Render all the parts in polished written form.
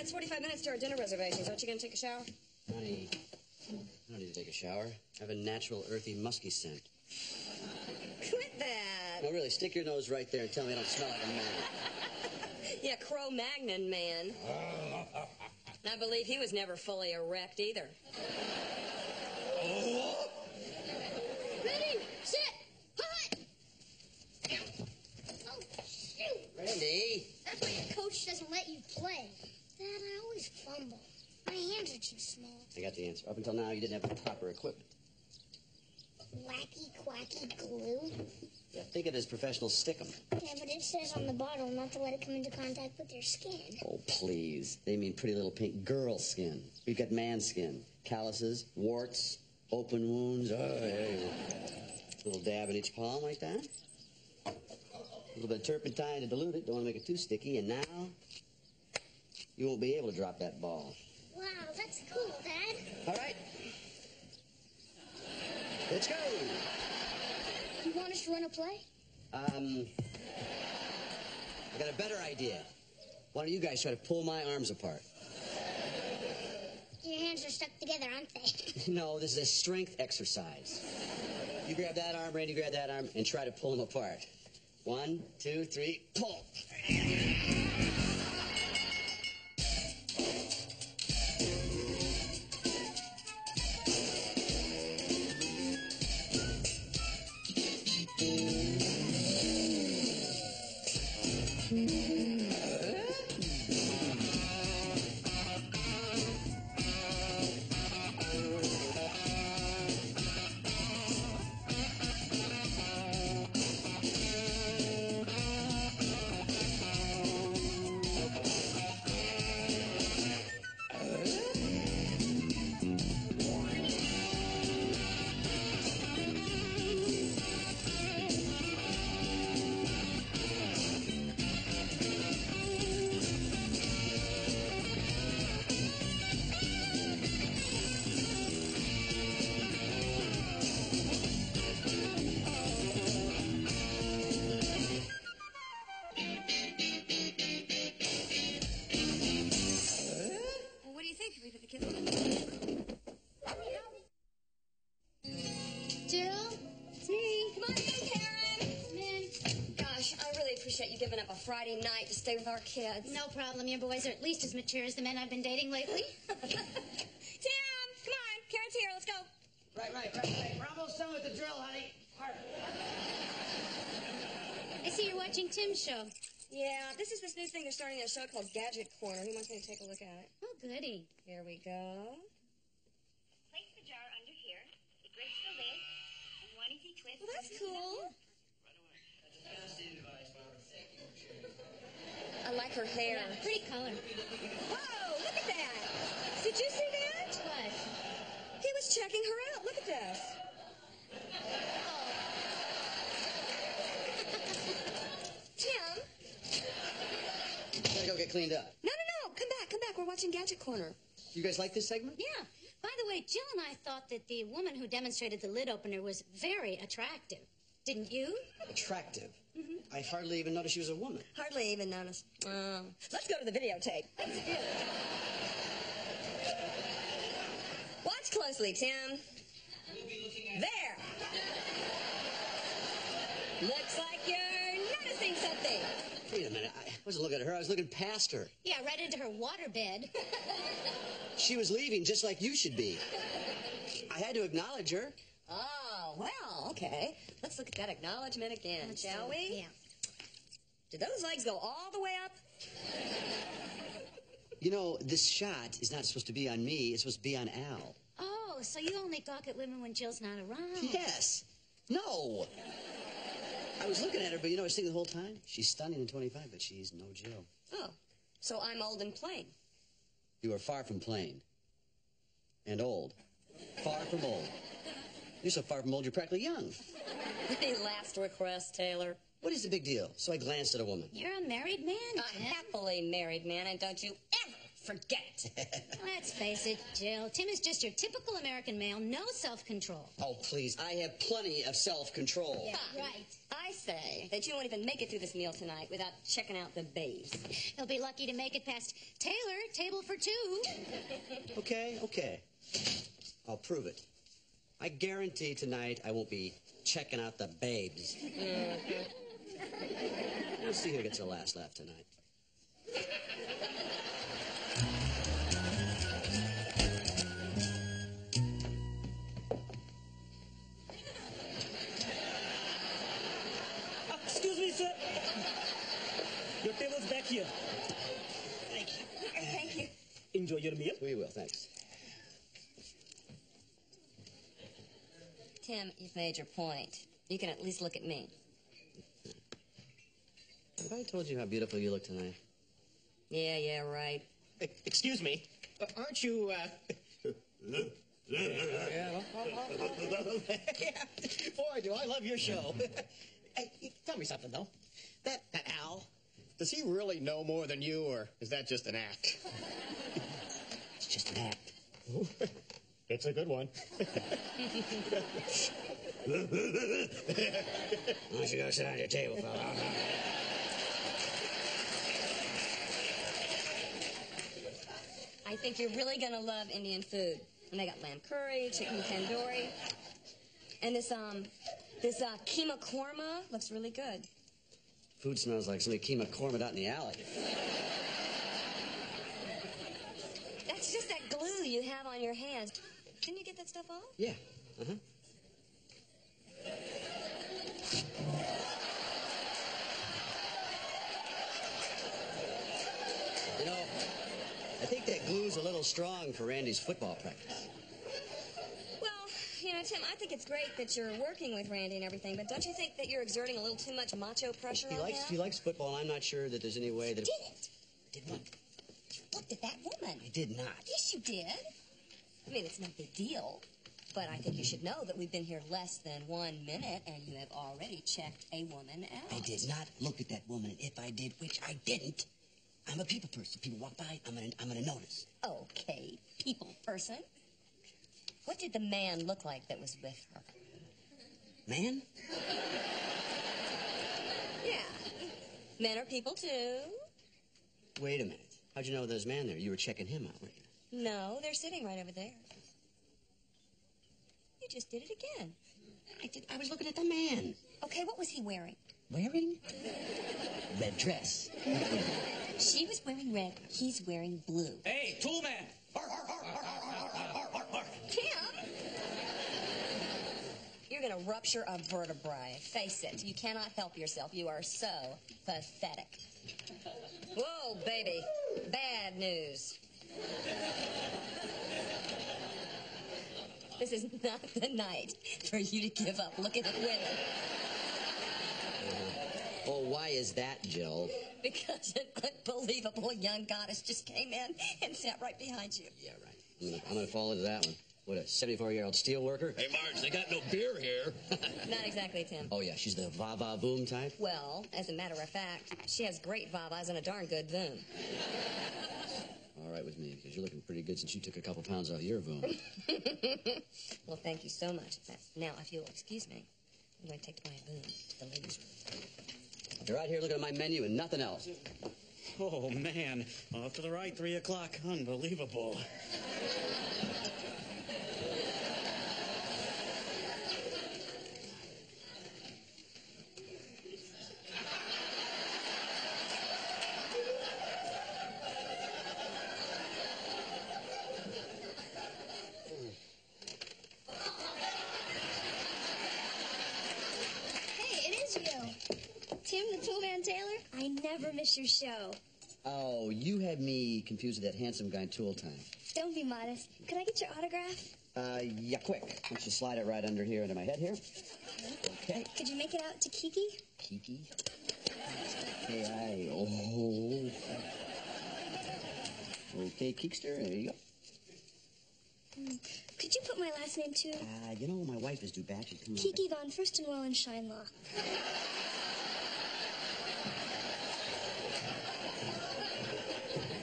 it's 45 minutes to our dinner reservations. Aren't you going to take a shower? Honey, I don't need to take a shower. I have a natural, earthy, musky scent. Quit that. No, really, stick your nose right there and tell me I don't smell like a man. Yeah, Cro-Magnon man. I believe he was never fully erect either. Ready, set, hot! Oh, shoot. Randy. That's why your coach doesn't let you play. Dad, I always fumble. My hands are too small. I got the answer. Up until now, you didn't have the proper equipment. Wacky, quacky glue? Yeah, think of it as professional stickum. Yeah, but it says on the bottle not to let it come into contact with your skin. Oh, please. They mean pretty little pink girl skin. We've got man skin. Calluses, warts, open wounds. Oh, yeah. A little dab in each palm like that. A little bit of turpentine to dilute it. Don't want to make it too sticky. And now, you won't be able to drop that ball. Wow, that's cool, Dad. All right. Let's go. You want us to run a play? I got a better idea. Why don't you guys try to pull my arms apart? Your hands are stuck together, aren't they? No, this is a strength exercise. You grab that arm, Randy, grab that arm, and try to pull them apart. 1, 2, 3, pull. Friday night to stay with our kids. No problem. Your boys are at least as mature as the men I've been dating lately. Tim, come on. Karen's here. Let's go. Right. We're almost done with the drill, honey. I see you're watching Tim's show. Yeah, this is this new thing they're starting a show called Gadget Corner. He wants me to take a look at it. Oh, goody. Here we go. Place the jar under here. It breaks the lid. And one easy twist. Well, that's cool. I like her hair. Yeah, pretty color. Whoa, look at that. Did you see that? What? He was checking her out. Look at this. Tim? Gotta go get cleaned up. No. Come back. We're watching Gadget Corner. You guys like this segment? Yeah. By the way, Jill and I thought that the woman who demonstrated the lid opener was very attractive. Didn't you? Attractive? Mm-hmm. I hardly even noticed she was a woman. Hardly even noticed. Let's go to the videotape. Let's do it. Watch closely, Tim. There. Looks like you're noticing something. Wait a minute. I wasn't looking at her. I was looking past her. Yeah, right into her waterbed. She was leaving just like you should be. I had to acknowledge her. Oh, well, okay. Let's look at that acknowledgement again, shall we? Yeah. Did those legs go all the way up? You know, this shot is not supposed to be on me. It's supposed to be on Al. Oh, so you only gawk at women when Jill's not around. Yes. No. I was looking at her, but you know, I was thinking the whole time, she's stunning in 25, but she's no Jill. Oh, so I'm old and plain. You are far from plain. And old. Far from old. You're so far from old, you're practically young. Any last request, Taylor? What is the big deal? So I glanced at a woman. You're a married man, A happily married man, and don't you ever forget. Let's face it, Jill. Tim is just your typical American male, no self-control. Oh, please. I have plenty of self-control. Yeah, right. I say that you won't even make it through this meal tonight without checking out the babes. He'll be lucky to make it past Taylor, table for two. Okay. I'll prove it. I guarantee tonight I won't be checking out the babes. We'll see who gets the last laugh tonight. Excuse me, sir. Your table's back here. Thank you. Thank you. Enjoy your meal. We will, thanks. Tim, you've made your point. You can at least look at me. Have I told you how beautiful you look tonight? Yeah, right. Excuse me. Aren't you, Yeah. Boy, do I love your show. Hey, tell me something, though. That Al, does he really know more than you, or is that just an act? It's just an act. It's a good one. Why don't you go sit on your table, fella? I think you're really gonna love Indian food. And they got lamb curry, chicken tandoori, and this keema korma looks really good. Food smells like somebody keema korma out in the alley. That's just that glue you have on your hands. Didn't you get that stuff off? Yeah. Uh-huh. You know, I think that glue's a little strong for Randy's football practice. Well, Tim, I think it's great that you're working with Randy and everything, but don't you think that you're exerting a little too much macho pressure on him? He likes football, and I'm not sure that there's any way that... Didn't? Did what? You looked at that woman. I did not. Yes, you did. I mean, it's no big deal, but I think you should know that we've been here less than 1 minute, and you have already checked a woman out. I did not look at that woman, and if I did, which I didn't, I'm a people person. People walk by, I'm gonna notice. Okay, people person. What did the man look like that was with her? Man? Yeah. Men are people, too. Wait a minute. How'd you know there was a man there? You were checking him out, weren't you? No, they're sitting right over there. You just did it again. I was looking at the man. Okay, what was he wearing? Wearing? Red dress. She was wearing red. He's wearing blue. Hey, tool man. Tim! You're gonna rupture a vertebrae. Face it. You cannot help yourself. You are so pathetic. Whoa, baby. Bad news. This is not the night for you to give up looking at women. Oh, why is that, Jill? Because an unbelievable young goddess just came in and sat right behind you. Yeah, right. I'm gonna fall into that one. What, a 74-year-old steel worker? Hey, Marge, they got no beer here. Not exactly, Tim. Oh, yeah, she's the va-va-voom type? Well, as a matter of fact, she has great vavas and a darn good voom. All right with me, because you're looking pretty good since you took a couple pounds off your voom. Well, thank you so much. Now, if you'll excuse me, I'm going to take my voom to the ladies' room. You're out here looking at my menu and nothing else. Oh, man. Off to the right, 3 o'clock. Unbelievable. Tim, the Tool Man Taylor, I never miss your show. Oh, you had me confused with that handsome guy in Tool Time. Don't be modest. Could I get your autograph? Yeah, quick. Why don't you slide it right under here, under my head here? Okay. Could you make it out to Kiki? Kiki? Okay, oh. Okay, Keekster, there you go. Could you put my last name too? You know, my wife is due back. She's coming Kiki Von Furstenwell and Scheinlaw.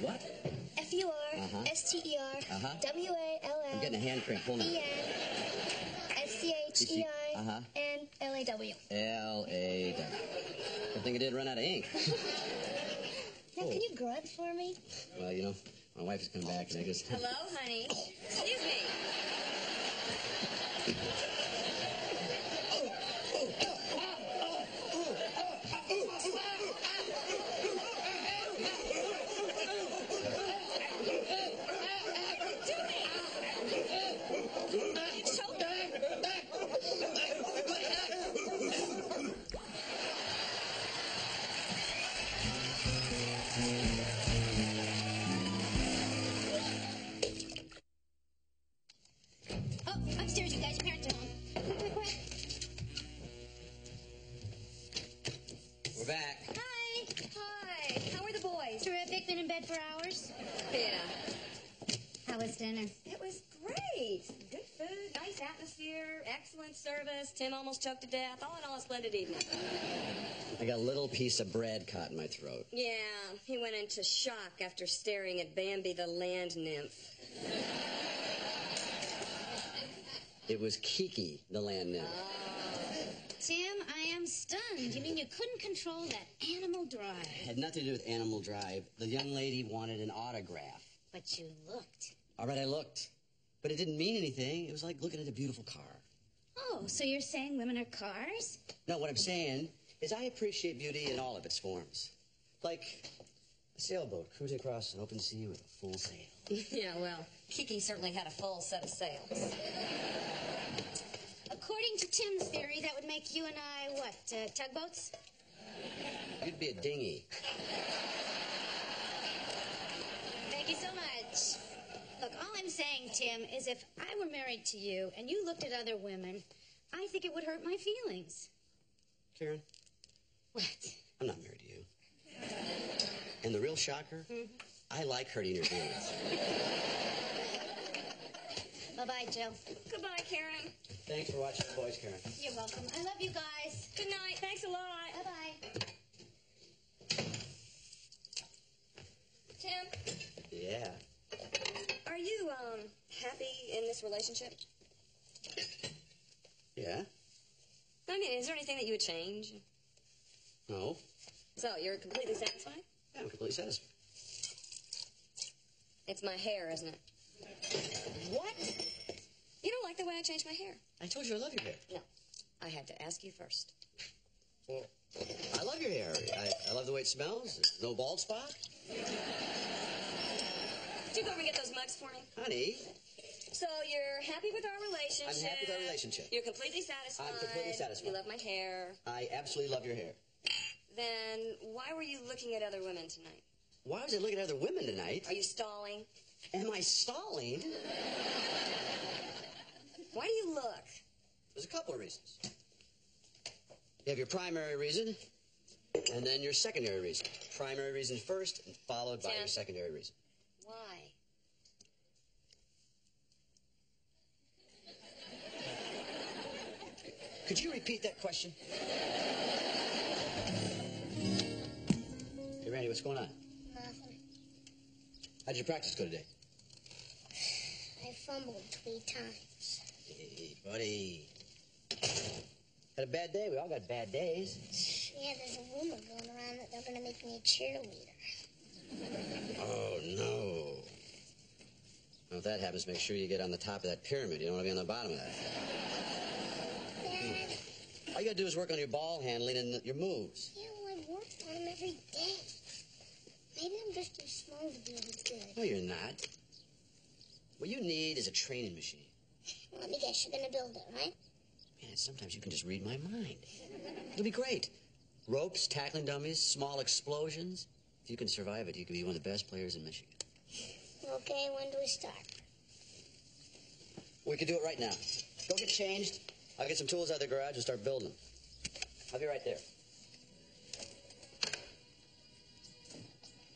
What? WRSTER I'm getting a hand cramp. Hold on. ENFCHENLAW. L-A-W. Good thing I did run out of ink. Now, can you grunt for me? Well, you know, my wife has come back and I just... Hello, honey. Excuse me. Oh, upstairs, you guys. Parents are home. Quick, quick. We're back. Hi. Hi. How are the boys? Terrific. Been in bed for hours. Yeah. How was dinner? It was great. Good food, nice atmosphere, excellent service. Tim almost choked to death. All in all, a splendid evening. I got a little piece of bread caught in my throat. Yeah, he went into shock after staring at Bambi the land nymph. It was Kiki, the land nymph. Tim, I am stunned. You mean you couldn't control that animal drive? It had nothing to do with animal drive. The young lady wanted an autograph. But you looked. All right, I looked. But it didn't mean anything. It was like looking at a beautiful car. Oh, so you're saying women are cars? No, what I'm saying is I appreciate beauty in all of its forms. Like a sailboat cruising across an open sea with a full sail. Yeah, well, Kiki certainly had a full set of sails. According to Tim's theory, that would make you and I, what, tugboats? You'd be a dinghy. Thank you so much. Look, all I'm saying, Tim, is if I were married to you and you looked at other women, I think it would hurt my feelings. Karen, What? I'm not married to you. And the real shocker, I like hurting your feelings. Bye-bye, Jill. Goodbye, Karen. Thanks for watching the boys, Karen. You're welcome. I love you guys. Good night. Thanks a lot. Bye-bye. Tim, Yeah. are you, happy in this relationship? Yeah? I mean, is there anything that you would change? No. So, you're completely satisfied? Yeah, I'm completely satisfied. It's my hair, isn't it? What? You don't like the way I changed my hair? I told you I love your hair. No. I had to ask you first. Well, I love your hair. I love the way it smells. There's no bald spot. Could you go over and get those mugs for me? Honey, So, you're happy with our relationship? I'm happy with our relationship. You're completely satisfied? I'm completely satisfied. You love my hair? I absolutely love your hair. Then, why were you looking at other women tonight? Why was I looking at other women tonight? Are you stalling? Am I stalling? Why do you look? There's a couple of reasons. You have your primary reason, and then your secondary reason. Primary reason first, and followed by Jan. your secondary reason. Why? Could you repeat that question? Hey, Randy, what's going on? Nothing. How'd your practice go today? I fumbled 3 times. Hey, buddy. Had a bad day? We all got bad days. Yeah, there's a rumor going around that they're going to make me a cheerleader. Oh, no. Well, if that happens, make sure you get on the top of that pyramid. You don't want to be on the bottom of that. Dad, All you got to do is work on your ball handling and your moves. yeah, well, I work on them every day. Maybe I'm just too small to be any good. No, you're not. What you need is a training machine. Let me guess, you're going to build it, right? Man, sometimes you can just read my mind. It'll be great. Ropes, tackling dummies, small explosions. If you can survive it, you can be one of the best players in Michigan. Okay, when do we start? We could do it right now. Go get changed. I'll get some tools out of the garage and start building them. I'll be right there.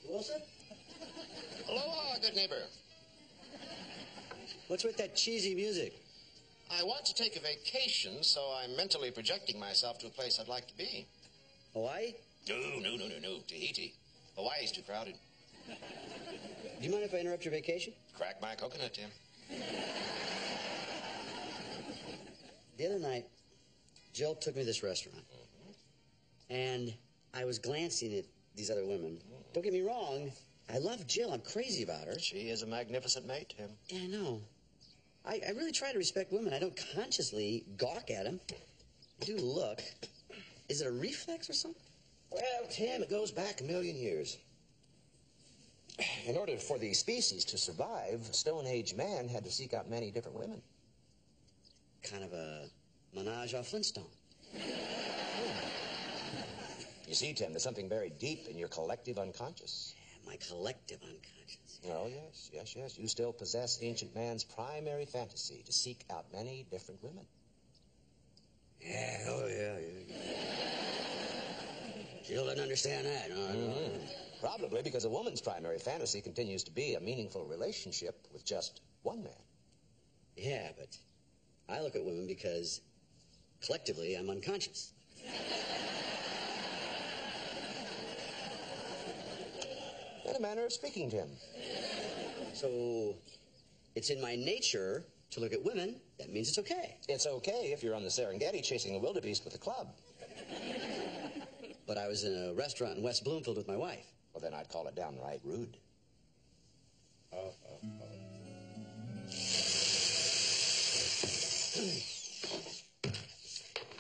Wilson? Aloha, good neighbor. What's with that cheesy music? I want to take a vacation, so I'm mentally projecting myself to a place I'd like to be. Hawaii? No. Tahiti. Hawaii's too crowded. Do you mind if I interrupt your vacation? Crack my coconut, Tim. The other night, Jill took me to this restaurant. And I was glancing at these other women. Don't get me wrong. I love Jill. I'm crazy about her. She is a magnificent mate, Tim. Yeah, I know. I really try to respect women. I don't consciously gawk at them. I do look. Is it a reflex or something? Well, Tim, it goes back a million years. In order for the species to survive, Stone Age man had to seek out many different women. Kind of a menage a Flintstone. You see, Tim, there's something very deep in your collective unconscious. Yeah, my collective unconscious. Oh, yes. You still possess ancient man's primary fantasy to seek out many different women. Yeah, oh, yeah. Jill doesn't understand that. No. Probably because a woman's primary fantasy continues to be a meaningful relationship with just one man. Yeah, but I look at women because collectively I'm unconscious. In a manner of speaking, Tim. So, it's in my nature to look at women. That means it's okay. It's okay if you're on the Serengeti chasing a wildebeest with a club. But I was in a restaurant in West Bloomfield with my wife. Well, then I'd call it downright rude.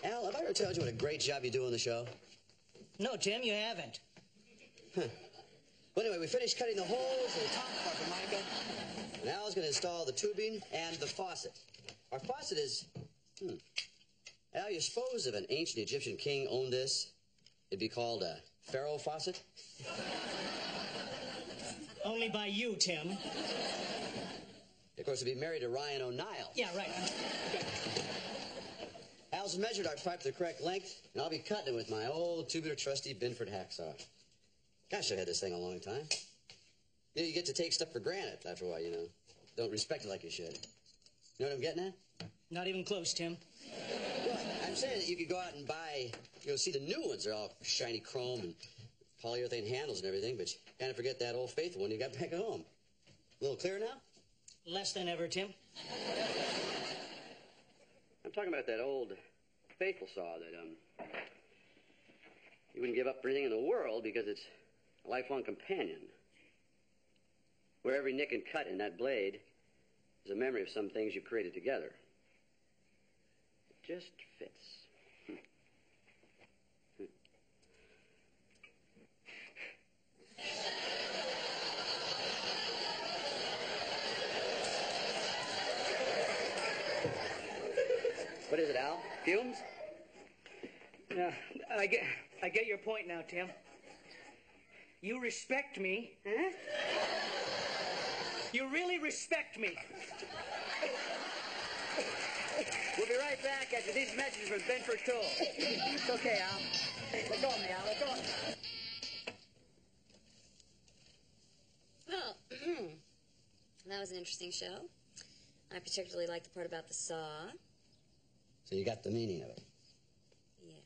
Al, have I ever told you what a great job you do on the show? No, Tim, you haven't. Well, anyway, we finished cutting the holes in the top of our Formica. And Al's going to install the tubing and the faucet. Our faucet is... Al, you suppose if an ancient Egyptian king owned this, it'd be called a pharaoh faucet? Only by you, Tim. Of course, it'd be married to Ryan O'Neill. Yeah, right. Al's measured our pipe to the correct length, and I'll be cutting it with my old tubular trusty Binford hacksaw. Gosh, I had this thing a long time. You know, you get to take stuff for granted after a while, you know. Don't respect it like you should. You know what I'm getting at? Not even close, Tim. Well, I'm saying that you could go out and buy, see the new ones. They're all shiny chrome and polyurethane handles and everything, but you kind of forget that old faithful one you got back at home. A little clearer now? Less than ever, Tim. I'm talking about that old faithful saw that, you wouldn't give up for anything in the world because it's a lifelong companion. Where every nick and cut in that blade is a memory of some things you've created together. It just fits. What is it, Al? Fumes? Yeah, I get your point now, Tim. You respect me. Huh? You really respect me. We'll be right back after these messages from Binford Tool. It's okay, Al. Let go of me, Al. Let go of me. Well, that was an interesting show. I particularly liked the part about the saw. So you got the meaning of it. Yeah.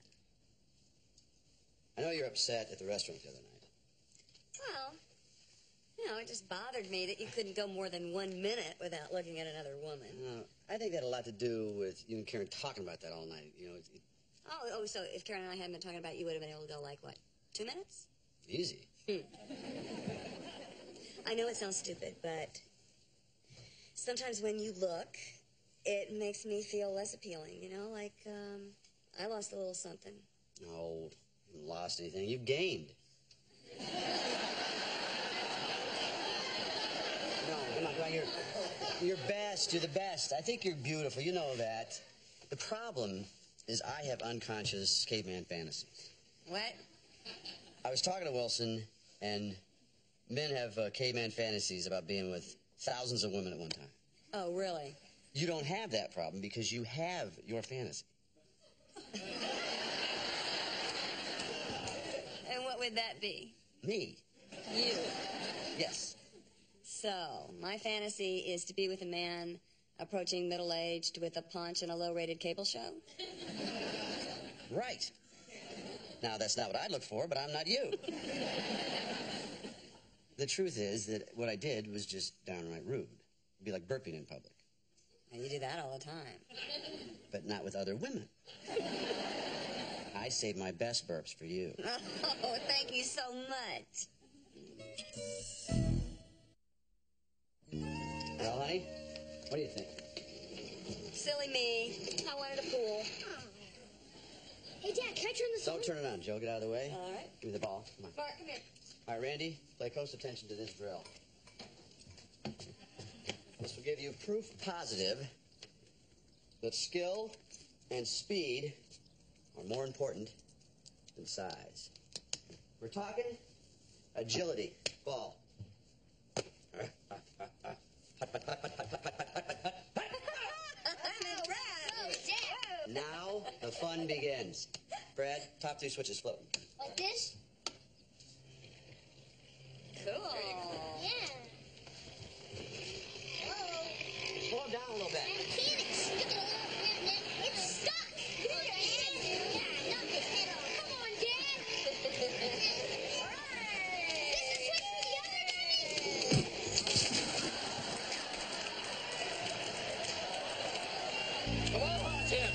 I know you're upset at the restaurant the other night. Well, it just bothered me that you couldn't go more than 1 minute without looking at another woman. I think that had a lot to do with you and Karen talking about that all night. Oh, so if Karen and I hadn't been talking about it, you would have been able to go, like, what, 2 minutes? Easy. I know it sounds stupid, but sometimes when you look, it makes me feel less appealing, like, I lost a little something. No, you haven't lost anything. You've gained. No, come on, you're best. You're the best. I think you're beautiful. You know that. The problem is I have unconscious caveman fantasies. What? I was talking to Wilson, and men have caveman fantasies about being with thousands of women at one time. Oh, really? You don't have that problem because you have your fantasy. And what would that be? Me. You. Yes. So, my fantasy is to be with a man approaching middle-aged with a paunch and a low-rated cable show? Right. Now, that's not what I'd look for, but I'm not you. The truth is that what I did was just downright rude. It'd be like burping in public. And you do that all the time. But not with other women. I save my best burps for you. Oh, thank you so much. Well, honey, what do you think? Silly me. I wanted a pool. Hey, Dad, can I turn this on? Don't turn it on, Joe. Get out of the way. All right. Give me the ball. Come on. Bart, come here. All right, Randy, play close attention to this drill. This will give you proof positive that skill and speed are more important than size. We're talking agility. Ball. Now the fun begins. Brad, top 2 switches floating. Like this? Cool. Yeah. Whoa. Slow it down a little bit. Mechanics. It's stuck. Come on, Dad. Yeah, knock his head off. Come on, Dad. All right. This is switch for the other knee. Come on, Tim.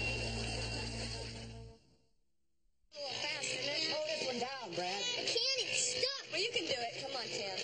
A little faster, isn't it? Slow this one down, Brad. Mechanics stuck. Well, you can do it. Come on, Tim.